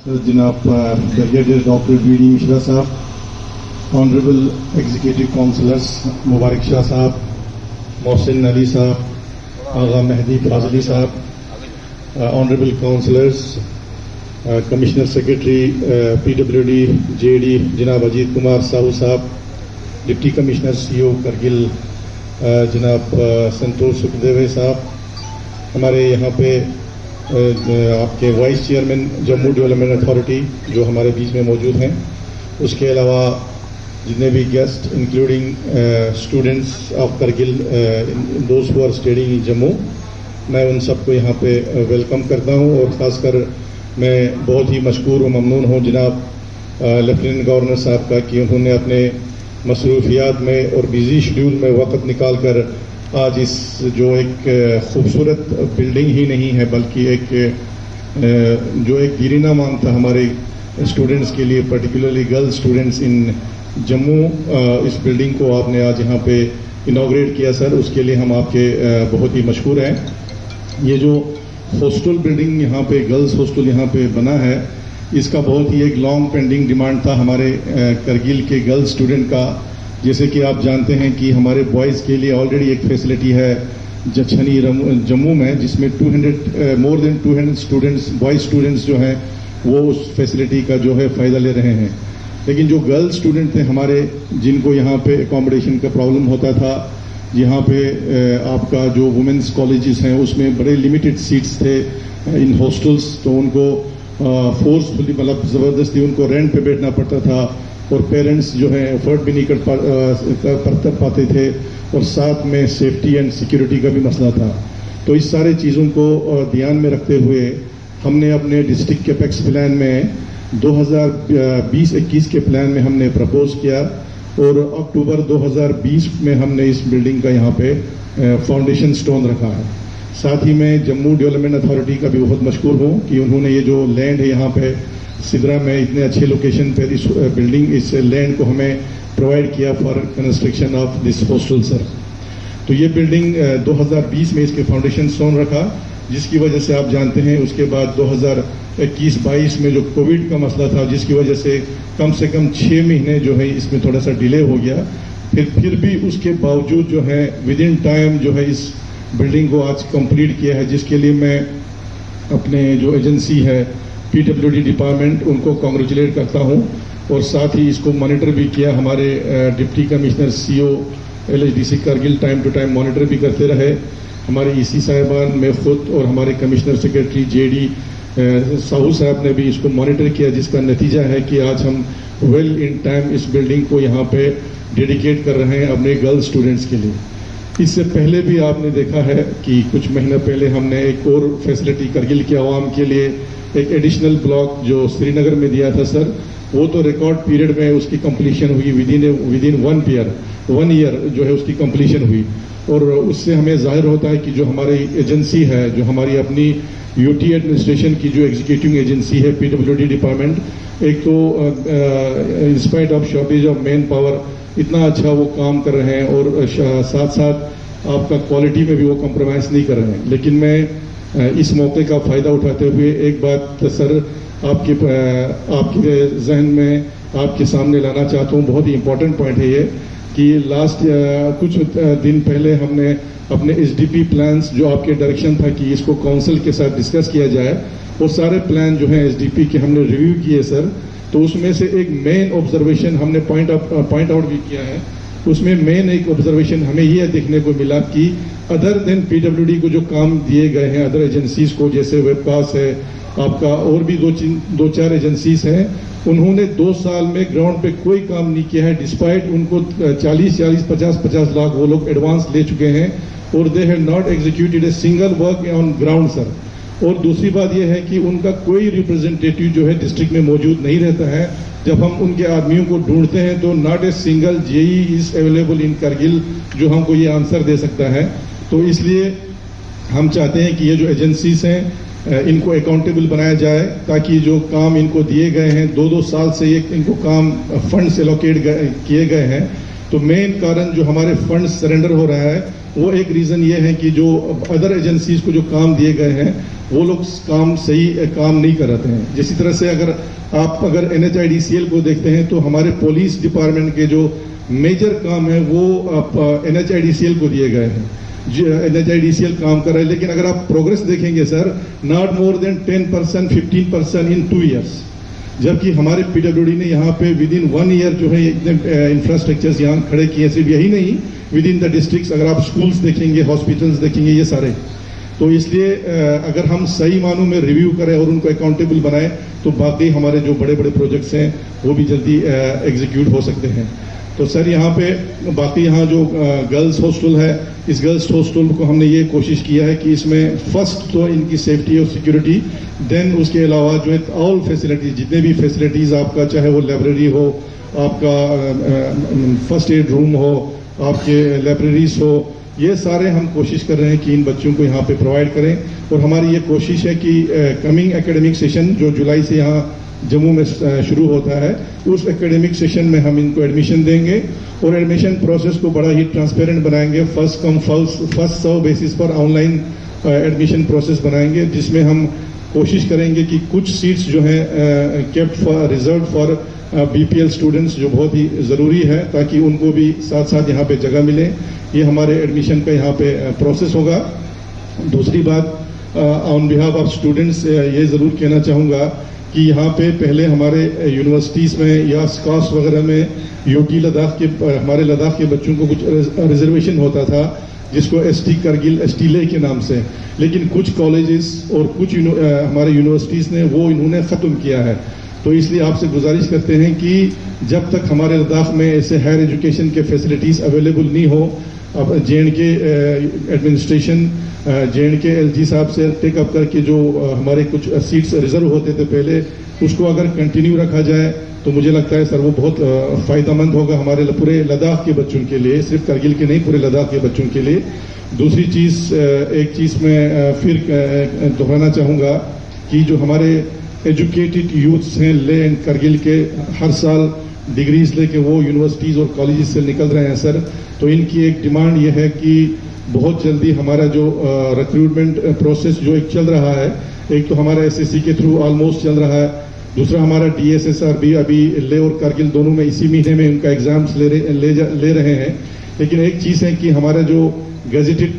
जनाब brigadier doctor BD Mishra साहब, honourable executive councillors Mubarak Shah साहब, मोहसिन अली साहब, आगा मेहदी फाजली साहब, honourable councillors, commissioner secretary PWD JD जनाब अजीत कुमार साहू साहब, डिप्टी कमिश्नर CO करगिल जनाब संतोष सुखदेवे साहब, हमारे यहाँ पे आपके vice chairman Jammu development authority जो हमारे बीच में मौजूद हैं, उसके अलावा जितने भी guest including students of Kargil दोस्त who are studying in Jammu, मैं उन सबको यहाँ पे वेलकम करता हूँ। और ख़ासकर मैं बहुत ही मशकूर और ममनून हूँ जनाब लेफ्टिनेंट गवर्नर साहब का कि उन्होंने अपने मसरूफियात में और बिजी शेड्यूल में वक़्त निकाल कर आज इस जो एक खूबसूरत बिल्डिंग ही नहीं है बल्कि एक जो एक गिरीना मांग था हमारे स्टूडेंट्स के लिए, particularly girls students in Jammu, इस बिल्डिंग को आपने आज यहाँ पे इनॉग्रेट किया सर, उसके लिए हम आपके बहुत ही मशहूर हैं। ये जो हॉस्टल बिल्डिंग यहाँ पे गर्ल्स हॉस्टल यहाँ पे बना है, इसका बहुत ही एक लॉन्ग पेंडिंग डिमांड था हमारे करगिल के गर्ल्स स्टूडेंट का। जैसे कि आप जानते हैं कि हमारे बॉयज़ के लिए ऑलरेडी एक फैसिलिटी है जछनी जम्मू में, जिसमें more than 200 students boys students जो हैं वो उस फैसिलिटी का जो है फ़ायदा ले रहे हैं। लेकिन जो गर्ल्स स्टूडेंट थे हमारे, जिनको यहाँ पे एकोमोडेशन का प्रॉब्लम होता था, यहाँ पे आपका जो वुमेंस कॉलेजेस हैं उसमें बड़े लिमिटेड सीट्स थे इन हॉस्टल्स, तो उनको फोर्सफुली मतलब ज़बरदस्ती उनको रेंट पे बैठना पड़ता था और पेरेंट्स जो है एफर्ट भी नहीं कर पाते थे, और साथ में सेफ्टी एंड सिक्योरिटी का भी मसला था। तो इस सारे चीज़ों को ध्यान में रखते हुए हमने अपने डिस्ट्रिक्ट कैपेक्स प्लान में 2020-21 के प्लान में हमने प्रपोज किया और अक्टूबर 2020 में हमने इस बिल्डिंग का यहाँ पे फाउंडेशन स्टोन रखा है। साथ ही मैं जम्मू डेवलपमेंट अथॉरिटी का भी बहुत मशहूर हूँ कि उन्होंने ये जो लैंड है यहाँ पे सिदरा में इतने अच्छे लोकेशन पर इस बिल्डिंग इस लैंड को हमें प्रोवाइड किया for construction of this hostel sir. तो ये बिल्डिंग 2020 में इसके फाउंडेशन स्टोन रखा, जिसकी वजह से आप जानते हैं उसके बाद 2021-22 में जो कोविड का मसला था, जिसकी वजह से कम 6 महीने जो है इसमें थोड़ा सा डिले हो गया। फिर भी उसके बावजूद जो है विद इन टाइम जो है इस बिल्डिंग को आज कंप्लीट किया है, जिसके लिए मैं अपने जो एजेंसी है PWD डिपार्टमेंट उनको कॉन्ग्रेचुलेट करता हूँ। और साथ ही इसको मॉनिटर भी किया हमारे deputy commissioner CO LHDC Kargil time to time monitor भी करते रहे। हमारे EC साहिबान, मैं खुद और हमारे कमिश्नर सेक्रेटरी JD साहू साहब ने भी इसको मॉनिटर किया, जिसका नतीजा है कि आज हम वेल इन टाइम इस बिल्डिंग को यहाँ पे डेडिकेट कर रहे हैं अपने गर्ल्स स्टूडेंट्स के लिए। इससे पहले भी आपने देखा है कि कुछ महीने पहले हमने एक और फैसिलिटी करगिल के आवाम के लिए एक एडिशनल ब्लॉक जो श्रीनगर में दिया था सर, वो तो रिकॉर्ड पीरियड में उसकी कंप्लीशन हुई, विद इन 1 ईयर जो है उसकी कंप्लीशन हुई। और उससे हमें जाहिर होता है कि जो हमारी एजेंसी है, जो हमारी अपनी UT एडमिनिस्ट्रेशन की जो एग्जीक्यूटिव एजेंसी है PWD डिपार्टमेंट, एक तो in spite of shortage of man power इतना अच्छा वो काम कर रहे हैं और साथ साथ आपका क्वालिटी में भी वो कॉम्प्रोमाइज़ नहीं कर रहे हैं। लेकिन मैं इस मौके का फ़ायदा उठाते हुए एक बात सर आपके जहन में आपके सामने लाना चाहता हूँ, बहुत ही इम्पोर्टेंट पॉइंट है ये कि लास्ट कुछ दिन पहले हमने अपने SDP प्लान्स जो आपके डायरेक्शन था कि इसको काउंसिल के साथ डिस्कस किया जाए, वो सारे प्लान जो हैं SDP के हमने रिव्यू किए सर। तो उसमें से एक मेन ऑब्जर्वेशन हमने पॉइंट आउट भी किया है। उसमें मेन एक ऑब्जर्वेशन हमें ये देखने को मिला कि अदर देन PWD को जो काम दिए गए हैं अदर एजेंसीज को, जैसे वेबकास्ट है आपका, और भी 2-4 एजेंसीज हैं, उन्होंने 2 साल में ग्राउंड पे कोई काम नहीं किया है, डिस्पाइट उनको 40-50 लाख वो लोग एडवांस ले चुके हैं और they have not executed a single work on ground sir. और दूसरी बात यह है कि उनका कोई रिप्रेजेंटेटिव जो है डिस्ट्रिक्ट में मौजूद नहीं रहता है। जब हम उनके आदमियों को ढूंढते हैं तो not a single JE is available in Kargil जो हमको ये आंसर दे सकता है। तो इसलिए हम चाहते हैं कि ये जो एजेंसीज हैं इनको अकाउंटेबल बनाया जाए, ताकि जो काम इनको दिए गए हैं 2-2 साल से ये इनको काम फंड्स एलोकेट किए गए हैं, तो मेन कारण जो हमारे फंड्स सरेंडर हो रहा है वो एक रीज़न ये है कि जो अदर एजेंसीज को जो काम दिए गए हैं वो लोग सही काम नहीं कर रहे हैं। जिस तरह से अगर NHIDCL को देखते हैं तो हमारे पुलिस डिपार्टमेंट के जो मेजर काम है वो NHIDCL को दिए गए हैं। NHIDCL काम कर रहा है, लेकिन अगर आप प्रोग्रेस देखेंगे sir, not more than 10%, 15% in 2 years, जबकि हमारे PWD ने यहाँ पे विद इन 1 year जो है इतने इंफ्रास्ट्रक्चर्स यहाँ खड़े किए। सिर्फ यही नहीं, विद इन द डिस्ट्रिक्ट्स अगर आप स्कूल्स देखेंगे, हॉस्पिटल्स देखेंगे, ये सारे। तो इसलिए अगर हम सही मानों में रिव्यू करें और उनको अकाउंटेबल बनाएं तो बाकी हमारे जो बड़े बड़े प्रोजेक्ट्स हैं वो भी जल्दी एग्जीक्यूट हो सकते हैं। तो सर यहाँ पे बाकी यहाँ जो गर्ल्स हॉस्टल है, इस गर्ल्स हॉस्टल को हमने ये कोशिश किया है कि इसमें फर्स्ट तो इनकी सेफ्टी और सिक्योरिटी, देन उसके अलावा जो है ऑल फैसिलिटीज, जितने भी फैसिलिटीज़ आपका, चाहे वो लाइब्रेरी हो, आपका फर्स्ट एड रूम हो, आपके लाइब्रेरीज हो, ये सारे हम कोशिश कर रहे हैं कि इन बच्चों को यहाँ पे प्रोवाइड करें। और हमारी ये कोशिश है कि कमिंग एकेडमिक सेशन जो जुलाई से यहाँ जम्मू में शुरू होता है, उस एकेडमिक सेशन में हम इनको एडमिशन देंगे और एडमिशन प्रोसेस को बड़ा ही ट्रांसपेरेंट बनाएंगे। First come first serve basis पर ऑनलाइन एडमिशन प्रोसेस बनाएंगे, जिसमें हम कोशिश करेंगे कि कुछ सीट्स जो हैं kept for reserve for BPL students, जो बहुत ही ज़रूरी है, ताकि उनको भी साथ साथ यहाँ पे जगह मिले। ये हमारे एडमिशन का यहाँ पे प्रोसेस होगा। दूसरी बात, ऑन बिहाफ ऑफ स्टूडेंट्स ये ज़रूर कहना चाहूँगा कि यहाँ पे पहले हमारे यूनिवर्सिटीज़ में या स्कॉस वगैरह में यूटी लद्दाख के, हमारे लद्दाख के बच्चों को कुछ रिजर्वेशन होता था, जिसको ST करगिल, ST ले के नाम से, लेकिन कुछ कॉलेजेस और कुछ हमारे यूनिवर्सिटीज़ ने वो इन्होंने ख़त्म किया है। तो इसलिए आपसे गुजारिश करते हैं कि जब तक हमारे लद्दाख में ऐसे हायर एजुकेशन के फैसिलिटीज़ अवेलेबल नहीं हो, अब JNK एडमिनिस्ट्रेशन, JNK LG साहब से टेकअप करके जो हमारे कुछ सीट्स रिजर्व होते थे पहले, उसको अगर कंटिन्यू रखा जाए तो मुझे लगता है सर वो बहुत फ़ायदेमंद होगा हमारे पूरे लद्दाख के बच्चों के लिए, सिर्फ करगिल के नहीं, पूरे लद्दाख के बच्चों के लिए। दूसरी चीज़, एक चीज़ मैं फिर दोहराना चाहूँगा कि जो हमारे एजुकेटेड यूथ्स हैं ले एंड करगिल के, हर साल डिग्रीज लेके वो यूनिवर्सिटीज़ और कॉलेजेस से निकल रहे हैं सर। तो इनकी एक डिमांड ये है कि बहुत जल्दी हमारा जो रिक्रूटमेंट प्रोसेस जो एक चल रहा है, एक तो हमारा SSC के थ्रू ऑलमोस्ट चल रहा है, दूसरा हमारा DSSR भी अभी ले और करगिल दोनों में इसी महीने में उनका एग्जाम्स ले रहे हैं। लेकिन एक चीज़ है कि हमारा जो गजेटेड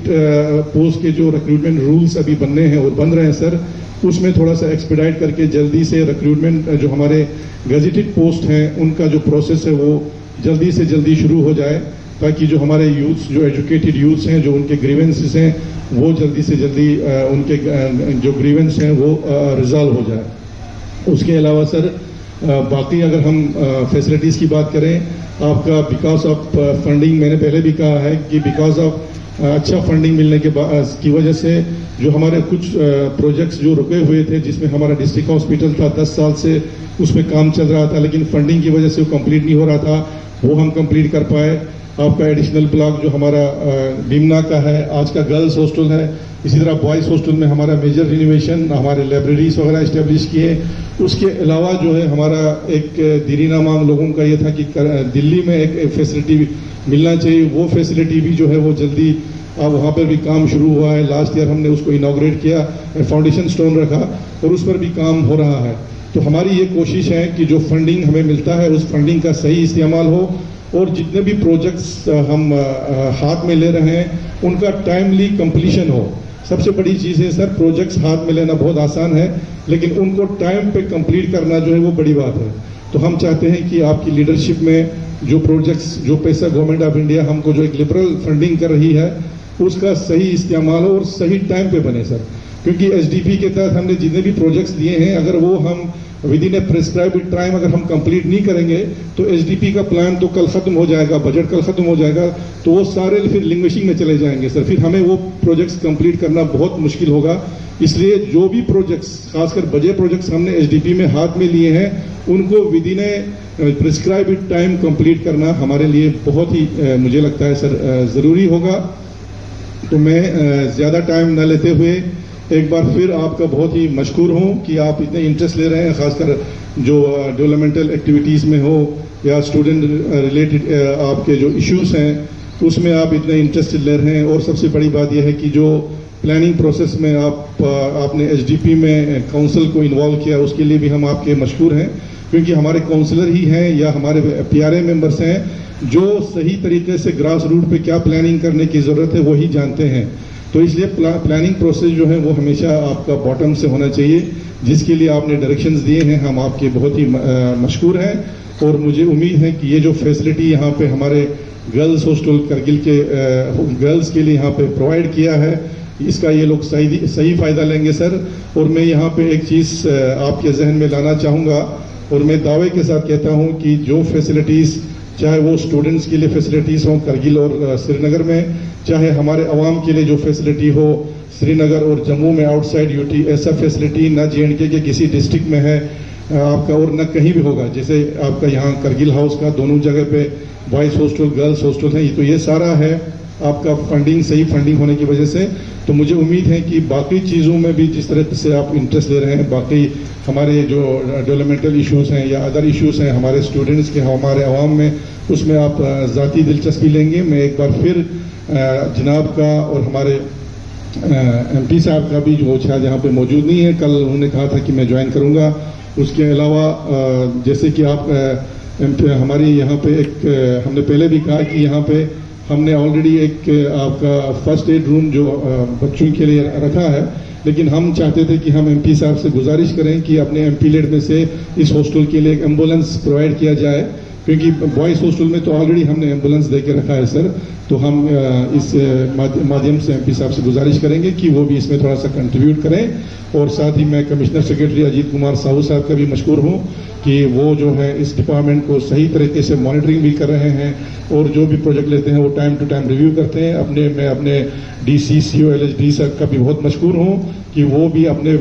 पोस्ट के जो रिक्रूटमेंट रूल्स अभी बनने हैं और बन रहे हैं सर, उसमें थोड़ा सा एक्सपीडाइट करके जल्दी से रिक्रूटमेंट जो हमारे गजेटेड पोस्ट हैं उनका जो प्रोसेस है वो जल्दी से जल्दी शुरू हो जाए, ताकि जो हमारे यूथ्स, जो एजुकेटेड यूथ्स हैं, जो उनके ग्रीवेंसेस हैं, वो जल्दी से जल्दी उनके जो ग्रीवेंस हैं वो रिजॉल्व हो जाए। उसके अलावा सर बाकी अगर हम फैसिलिटीज़ की बात करें, आपका बिकॉज ऑफ फंडिंग, मैंने पहले भी कहा है कि बिकॉज ऑफ अच्छा फंडिंग मिलने की वजह से जो हमारे कुछ प्रोजेक्ट्स जो रुके हुए थे, जिसमें हमारा डिस्ट्रिक्ट हॉस्पिटल था 10 साल से उसमें काम चल रहा था, लेकिन फंडिंग की वजह से वो कंप्लीट नहीं हो रहा था, वो हम कंप्लीट कर पाए। आपका एडिशनल ब्लॉक जो हमारा डिमना का है, आज का गर्ल्स हॉस्टल है, इसी तरह बॉयज़ हॉस्टल में हमारा मेजर रिनोवेशन, हमारे लाइब्रेरीज वगैरह इस्टेब्लिश किए। उसके अलावा जो है हमारा एक दीरीना मांग लोगों का ये था कि दिल्ली में एक फैसिलिटी मिलना चाहिए, वो फैसिलिटी भी जो है वो जल्दी वहाँ पर भी काम शुरू हुआ है। लास्ट ईयर हमने उसको इनॉग्रेट किया, फाउंडेशन स्टोन रखा और उस पर भी काम हो रहा है। तो हमारी ये कोशिश है कि जो फंडिंग हमें मिलता है उस फंडिंग का सही इस्तेमाल हो और जितने भी प्रोजेक्ट्स हम हाथ में ले रहे हैं उनका टाइमली कंप्लीशन हो। सबसे बड़ी चीज़ है सर, प्रोजेक्ट्स हाथ में लेना बहुत आसान है, लेकिन उनको टाइम पे कंप्लीट करना जो है वो बड़ी बात है। तो हम चाहते हैं कि आपकी लीडरशिप में जो प्रोजेक्ट्स, जो पैसा गवर्नमेंट ऑफ इंडिया हमको जो एक लिबरल फंडिंग कर रही है, उसका सही इस्तेमाल हो और सही टाइम पे बने सर। क्योंकि SDP के तहत हमने जितने भी प्रोजेक्ट्स दिए हैं, अगर वो हम with in A prescribed time अगर हम कंप्लीट नहीं करेंगे तो SDP का प्लान तो कल ख़त्म हो जाएगा, बजट कल ख़त्म हो जाएगा, तो वो सारे फिर लिंग्विशिंग में चले जाएंगे सर। फिर हमें वो प्रोजेक्ट्स कंप्लीट करना बहुत मुश्किल होगा। इसलिए जो भी प्रोजेक्ट्स, खासकर बड़े प्रोजेक्ट्स हमने SDP में हाथ में लिए हैं, उनको with in A prescribed time complete करना हमारे लिए बहुत ही मुझे लगता है सर ज़रूरी होगा। तो मैं ज़्यादा टाइम न लेते हुए एक बार फिर आपका बहुत ही मशकूर हूँ कि आप इतने इंटरेस्ट ले रहे हैं, खासकर जो डेवलपमेंटल एक्टिविटीज़ में हो या स्टूडेंट रिलेटेड आपके जो इश्यूज़ हैं उसमें आप इतने इंटरेस्टेड ले रहे हैं। और सबसे बड़ी बात यह है कि जो प्लानिंग प्रोसेस में आपने एचडीपी में काउंसिल को इन्वॉल्व किया, उसके लिए भी हम आपके मशहूर हैं, क्योंकि हमारे काउंसलर ही हैं या हमारे पीआरए मेंबर्स हैं जो सही तरीके से ग्रास रूट पे क्या प्लानिंग करने की ज़रूरत है वही जानते हैं। तो इसलिए प्लानिंग प्रोसेस जो है वो हमेशा आपका बॉटम से होना चाहिए, जिसके लिए आपने डायरेक्शंस दिए हैं। हम आपके बहुत ही मशहूर हैं और मुझे उम्मीद है कि ये जो फैसिलिटी यहाँ पे हमारे गर्ल्स हॉस्टल करगिल के गर्ल्स के लिए यहाँ पे प्रोवाइड किया है, इसका ये लोग सही फ़ायदा लेंगे सर। और मैं यहाँ पे एक चीज़ आपके जहन में लाना चाहूँगा और मैं दावे के साथ कहता हूँ कि जो फैसिलिटीज़, चाहे वो स्टूडेंट्स के लिए फैसिलिटीज़ हों करगिल और श्रीनगर में, चाहे हमारे अवाम के लिए जो फैसिलिटी हो श्रीनगर और जम्मू में आउटसाइड यूटी, ऐसा फैसिलिटी ना जेएंडके के किसी डिस्ट्रिक्ट में है आपका और न कहीं भी होगा। जैसे आपका यहाँ करगिल हाउस का दोनों जगह पे बॉयज़ हॉस्टल गर्ल्स हॉस्टल है, तो ये सारा है आपका फंडिंग, सही फंडिंग होने की वजह से। तो मुझे उम्मीद है कि बाकी चीज़ों में भी जिस तरह से आप इंटरेस्ट ले रहे हैं, बाकी हमारे जो डेवलपमेंटल इश्यूज़ हैं या अदर इश्यूज़ हैं हमारे स्टूडेंट्स के, हमारे अवाम में, उसमें आप ज़ाती दिलचस्पी लेंगे। मैं एक बार फिर जनाब का और हमारे एमपी साहब का भी, जो शायद यहाँ पे मौजूद नहीं है, कल उन्होंने कहा था कि मैं ज्वाइन करूँगा। उसके अलावा जैसे कि आप हमारी यहाँ पे एक हमने पहले भी कहा कि यहाँ पे हमने ऑलरेडी एक आपका फर्स्ट एड रूम जो बच्चों के लिए रखा है, लेकिन हम चाहते थे कि हम एमपी साहब से गुजारिश करें कि अपने एमपी लेड में से इस हॉस्टल के लिए एक एम्बुलेंस प्रोवाइड किया जाए, क्योंकि बॉयज़ हॉस्टल में तो ऑलरेडी हमने एम्बुलेंस दे के रखा है सर। तो हम इस माध्यम से एमपी साहब से गुजारिश करेंगे कि वो भी इसमें थोड़ा सा कंट्रीब्यूट करें। और साथ ही मैं कमिश्नर सेक्रेटरी अजीत कुमार साहू साहब का भी मशहूर हूँ कि वो जो है इस डिपार्टमेंट को सही तरीके से मॉनिटरिंग भी कर रहे हैं और जो भी प्रोजेक्ट लेते हैं वो टाइम टू टाइम रिव्यू करते हैं। मैं अपने डीसी सीओ एलएचडी सर का भी बहुत मशहूर हूँ कि वो भी अपने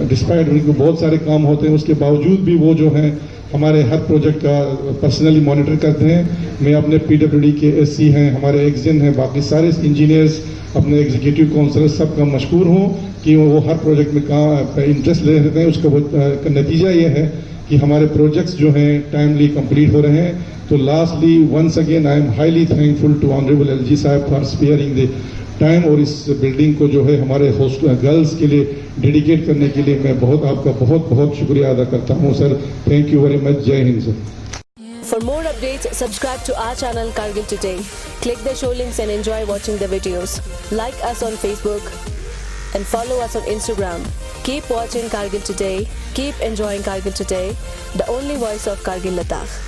डिस्पाइट उनको बहुत सारे काम होते हैं, उसके बावजूद भी वो जो है हमारे हर प्रोजेक्ट का पर्सनली मॉनिटर करते हैं। मैं अपने पीडब्ल्यूडी के एससी हैं, हमारे एक्सजन हैं, बाकी सारे इंजीनियर्स, अपने एग्जीक्यूटिव काउंसलर सब का मशहूर हूँ कि वो हर प्रोजेक्ट में कहाँ इंटरेस्ट ले रहे हैं। उसका नतीजा ये है कि हमारे प्रोजेक्ट्स जो हैं टाइमली कंप्लीट हो रहे हैं। तो lastly once again I am highly thankful to honourable LG साहब फॉर स्पेयरिंग द टाइम और इस बिल्डिंग को जो है हमारे हॉस्टल गर्ल्स के लिए डेडिकेट करने के लिए मैं आपका बहुत बहुत शुक्रिया अदा करता हूँ sir. Thank you very much. जय हिंद sir. For more updates, subscribe to our channel Kargil Today. Click the show links and enjoy watching the videos. Like us on Facebook and follow us on Instagram. Keep watching Kargil Today. Keep enjoying Kargil Today, the only voice of Kargil Ladakh.